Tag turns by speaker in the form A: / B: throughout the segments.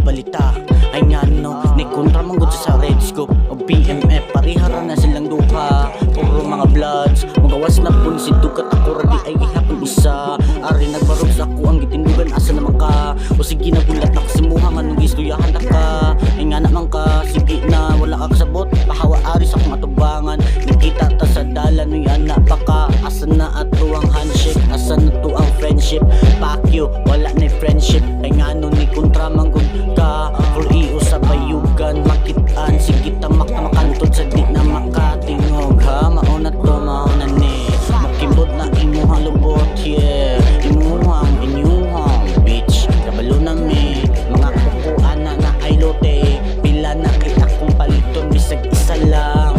A: balita ay nga no, ni kontra manggod sa Red Scoop o BMF, parihara na silang duha. Puro mga bloods, magawas na pun si Dukat ako radi ay ihapon isa. Ari nagbarog sa ako ang gitindugan, asa naman ka? O sige na bulat na kasimuhang anong gistuyahan na ka. Ay nga naman ka, sige na wala ka kasabot, pahawa ari sa akong atubangan. Nakita ta sa dalan, may anak pa ka. Asa na ato ang handshake, asa na to ang friendship? Fuck you, wala na friendship. Ay nga no, ni kontra manggod ka. For iyo sa bayugan, makitaan, sige tamak na makantod sa di na makatingog. Ha, mauna to, mauna ni makimbot na imuhang lubot, yeah. Inyuhang bitch, kabalo na mi mga kukuan na ay lote. Pila na kita kong paliton, bisag isa lang.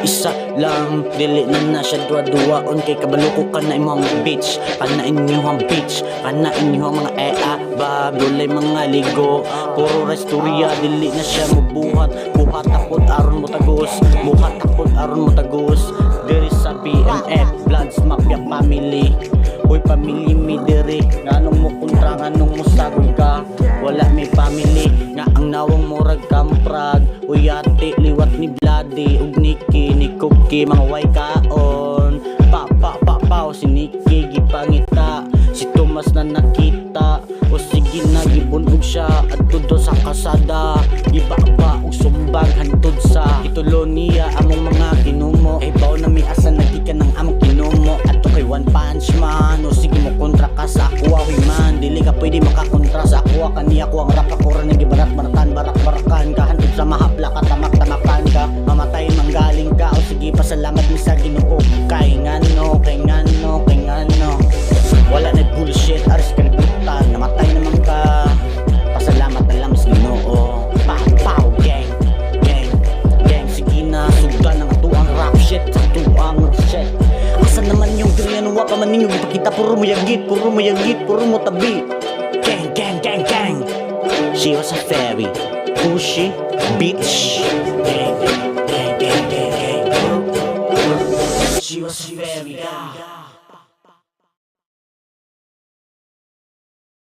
A: Isa lang. Dili na siya dua-duaon, kay kabalo ko ka na imong bitch. Kana inyuhang bitch, kana inyuhang mga bagulay mga ligo. Puro restorya, dili na siya mabuhat. Buhat takot aron mo tagos, buhat takot aron mo tagos. Diri sa BMF, Bloods Mafia Family. Uy pamilya mi diri, nganong mo kontra, nganong mo sagol ka. Wala may family, nga ang nawang murag kamprag. Uy ate, liwat ni Bloody, ug Nikki, ni Cookie, mga way kaon. Pa, si Nikki, gipangita. Si Thomas na nakita, o sige na gibunog siya. Adto do sa kasada, giba-ba og sumbag hantod sa itulo niya among mga kinumo. Ay baw na mi asa nagika ng among kinumo. Adto kay One Punch Man, o sige mo kontra ka sa ako, huy man. Dili ka pwede makakontra sa ako, kaniya ko ang rap ako rin ng gibarat-baratan, barak-barakan ka. Hantod sa mahapla ka, tamak-tamakan ka. Mamatay manggaling ka, o sige pasalamat mi sa Ginoo. Kay ngano, wala na bullshit, aris kalibutan, namatay naman ka. Pasalamat na lang sa Ginoo. Pow, gang, sige na, sugan ang atuang rap shit, atuang shit. Asa naman yung durian, waka man ninyo ipakita, puro mo yagit, puro mo tabi. Gang, she was a fairy, pushy, bitch. Gang, she was a fairy,